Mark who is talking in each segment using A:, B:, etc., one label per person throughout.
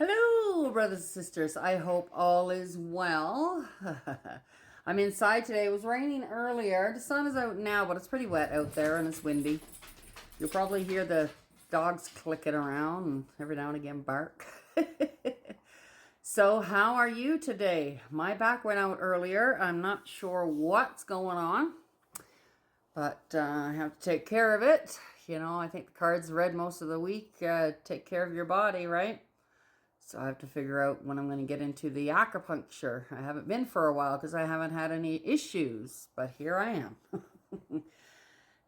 A: Hello, brothers and sisters. I hope all is well. I'm inside today. It was raining earlier. The sun is out now, but it's pretty wet out there and it's windy. You'll probably hear the dogs clicking around and every now and again bark. So, how are you today? My back went out earlier. I'm not sure what's going on, but I have to take care of it. I think the cards read most of the week. Take care of your body, right? So I have to figure out when I'm going to get into the acupuncture. I haven't been for a while because I haven't had any issues, but here I am.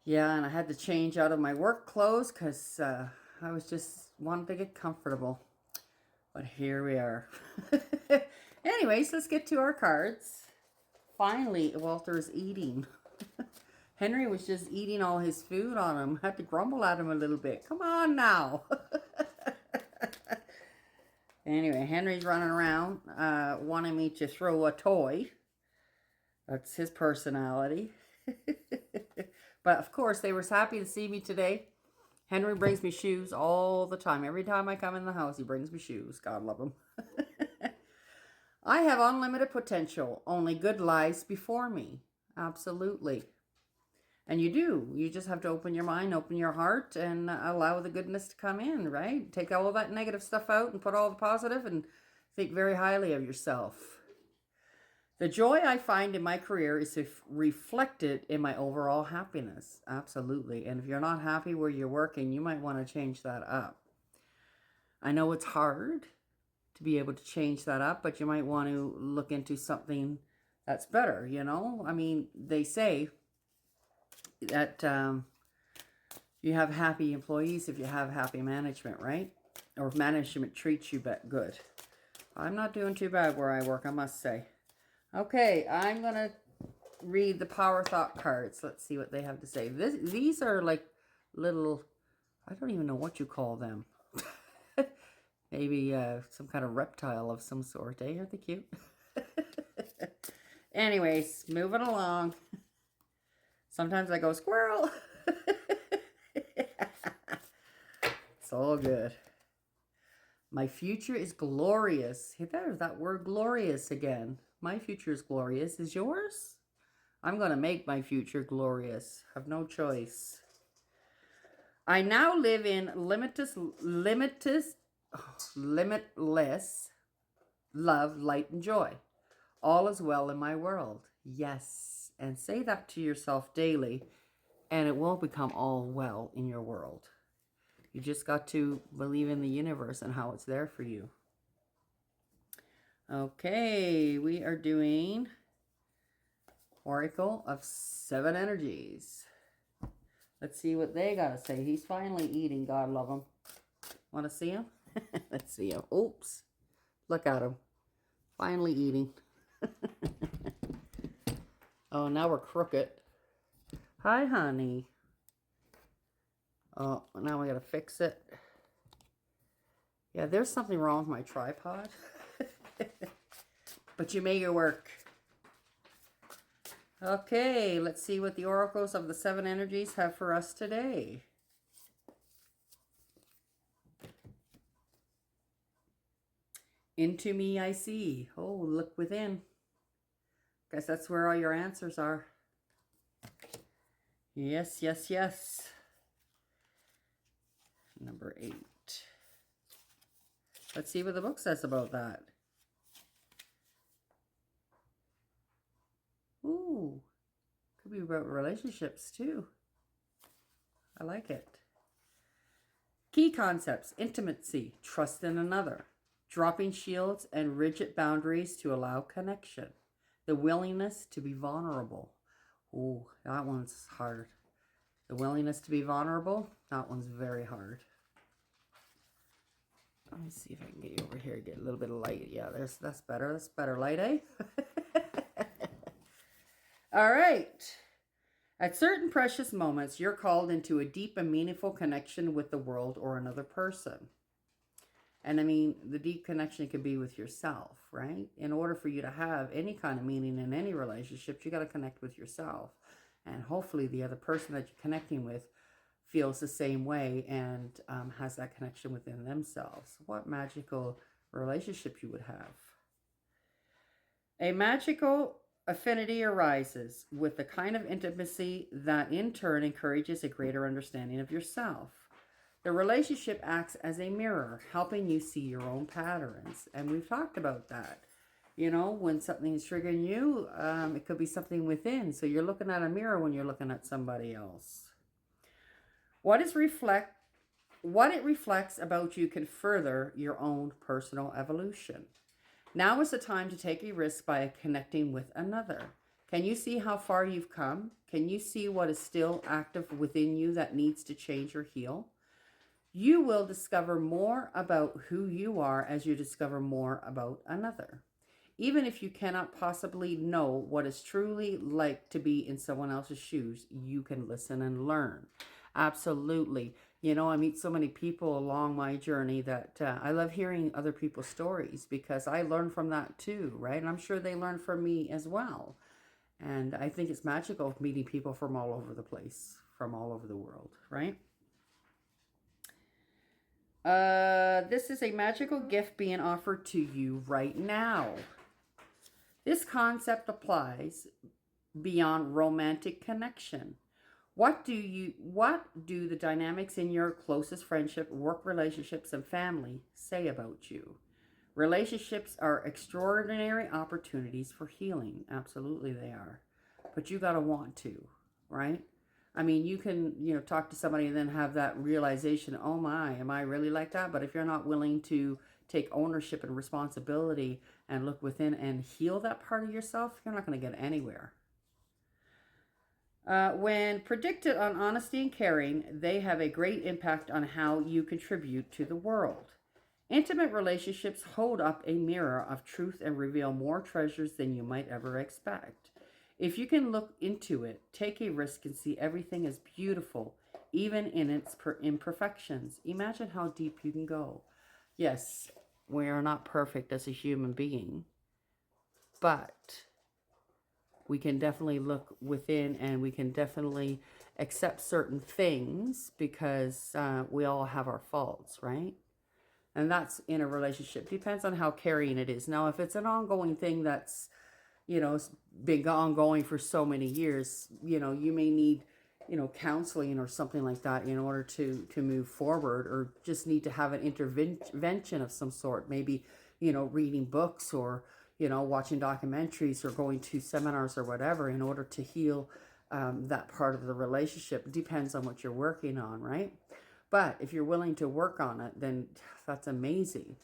A: Yeah, and I had to change out of my work clothes because I was just wanting to get comfortable. But here we are. Anyways, let's get to our cards. Finally, Walter's eating. Henry was just eating all his food on him. I had to grumble at him a little bit. Come on now. Anyway, Henry's running around wanting me to throw a toy. That's his personality. But of course, they were happy to see me today. Henry brings me shoes all the time. Every time I come in the house, he brings me shoes. God love him. I have unlimited potential. Only good lies before me. Absolutely. And you do. You just have to open your mind, open your heart, and allow the goodness to come in, right? Take all of that negative stuff out and put all the positive and think very highly of yourself. The joy I find in my career is reflected in my overall happiness. Absolutely. And if you're not happy where you're working, you might want to change that up. I know it's hard to be able to change that up, but you might want to look into something that's better, I mean, they say that you have happy employees if you have happy management, right? Or if management treats you good. I'm not doing too bad where I work, I must say. Okay, I'm going to read the Power Thought cards. Let's see what they have to say. These are like little, I don't even know what you call them. Maybe some kind of reptile of some sort, eh? Aren't they cute? Anyways, moving along. Sometimes I go, squirrel. It's all good. My future is glorious. Hey, there's that word glorious again. My future is glorious. Is yours? I'm going to make my future glorious. Have no choice. I now live in limitless love, light, and joy. All is well in my world. Yes. And say that to yourself daily, and it won't become all well in your world. You just got to believe in the universe and how it's there for you. Okay, we are doing Oracle of 7 Energies. Let's see what they got to say. He's finally eating. God love him. Want to see him? Let's see him. Oops. Look at him. Finally eating. Oh, now we're crooked. Hi, honey. Oh, now we got to fix it. Yeah, there's something wrong with my tripod. But you make it work. Okay, let's see what the oracles of the 7 energies have for us today. Into me I see. Oh, look within. Guess that's where all your answers are. Yes, yes, yes. Number 8. Let's see what the book says about that. Ooh, could be about relationships too. I like it. Key concepts: intimacy, trust in another, dropping shields and rigid boundaries to allow connection, the willingness to be vulnerable. Ooh, that one's hard. The willingness to be vulnerable, that one's very hard. Let me see if I can get you over here, get a little bit of light. Yeah, that's better. That's better light, eh? All right. At certain precious moments, you're called into a deep and meaningful connection with the world or another person. And I mean, the deep connection can be with yourself, right? In order for you to have any kind of meaning in any relationship, you got to connect with yourself. And hopefully the other person that you're connecting with feels the same way and has that connection within themselves. What magical relationship you would have. A magical affinity arises with the kind of intimacy that in turn encourages a greater understanding of yourself. The relationship acts as a mirror, helping you see your own patterns. And we've talked about that. You know, when something is triggering you, it could be something within. So you're looking at a mirror when you're looking at somebody else. What it reflects about you can further your own personal evolution. Now is the time to take a risk by connecting with another. Can you see how far you've come? Can you see what is still active within you that needs to change or heal? You will discover more about who you are as you discover more about another. Even if you cannot possibly know what it's truly like to be in someone else's shoes, you can listen and learn. Absolutely. You know, I meet so many people along my journey that I love hearing other people's stories because I learn from that too, right? And I'm sure they learn from me as well. And I think it's magical meeting people from all over the place, from all over the world, right? This is a magical gift being offered to you right now. This concept applies beyond romantic connection. What do the dynamics in your closest friendship, work relationships, and family say about you? Relationships are extraordinary opportunities for healing. Absolutely they are. But you got to want to, right? I mean, you can, talk to somebody and then have that realization, oh my, am I really like that? But if you're not willing to take ownership and responsibility and look within and heal that part of yourself, you're not going to get anywhere. When predicted on honesty and caring, they have a great impact on how you contribute to the world. Intimate relationships hold up a mirror of truth and reveal more treasures than you might ever expect. If you can look into it, take a risk and see everything as beautiful, even in its imperfections. Imagine how deep you can go. Yes, we are not perfect as a human being, but we can definitely look within and we can definitely accept certain things because we all have our faults, right? And that's in a relationship. Depends on how caring it is. Now, if it's an ongoing thing that's, been ongoing for so many years, you may need, counseling or something like that in order to move forward, or just need to have an intervention of some sort. Maybe, reading books or, watching documentaries or going to seminars or whatever in order to heal that part of the relationship. It depends on what you're working on, right? But if you're willing to work on it, then that's amazing.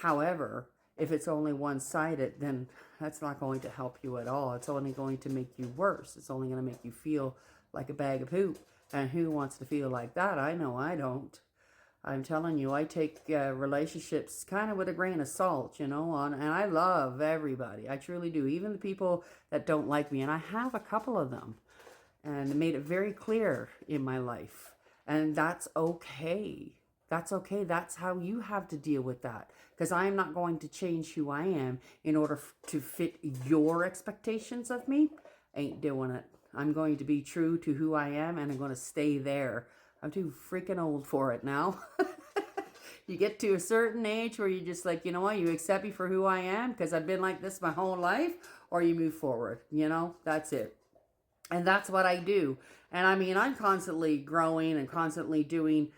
A: However, if it's only one-sided, then that's not going to help you at all. It's only going to make you worse. It's only going to make you feel like a bag of poop. And who wants to feel like that? I know I don't. I'm telling you, I take relationships kind of with a grain of salt, and I love everybody. I truly do. Even the people that don't like me. And I have a couple of them. And made it very clear in my life. And that's okay. That's okay. That's how you have to deal with that. Because I am not going to change who I am in order to fit your expectations of me. Ain't doing it. I'm going to be true to who I am and I'm going to stay there. I'm too freaking old for it now. You get to a certain age where you're just like, you know what, you accept me for who I am because I've been like this my whole life, or you move forward. That's it. And that's what I do. And I mean, I'm constantly growing and constantly doing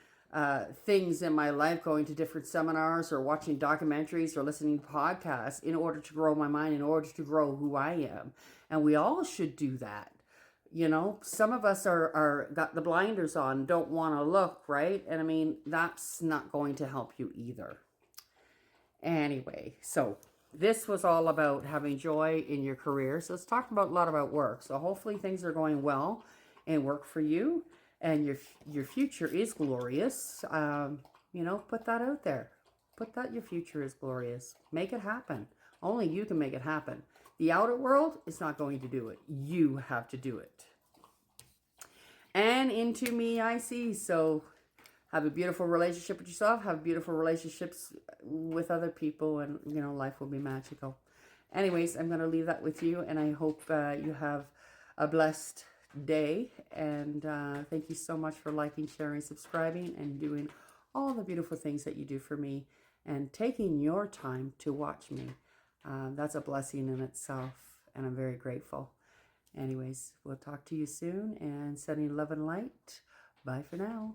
A: things in my life, going to different seminars or watching documentaries or listening to podcasts in order to grow my mind, in order to grow who I am. And we all should do that. Some of us are got the blinders on, don't want to look, right? And I mean, that's not going to help you either. Anyway, so this was all about having joy in your career. So let's talk about a lot about work. So hopefully things are going well in work for you, and your future is glorious. Put that out there. Put that your future is glorious. Make it happen. Only you can make it happen. The outer world is not going to do it. You have to do it. And into me I see. So have a beautiful relationship with yourself. Have beautiful relationships with other people. And, life will be magical. Anyways, I'm going to leave that with you. And I hope you have a blessed day. And thank you so much for liking, sharing, subscribing, and doing all the beautiful things that you do for me. and taking your time to watch me. That's a blessing in itself, and I'm very grateful. Anyways, we'll talk to you soon, and sending love and light. Bye for now.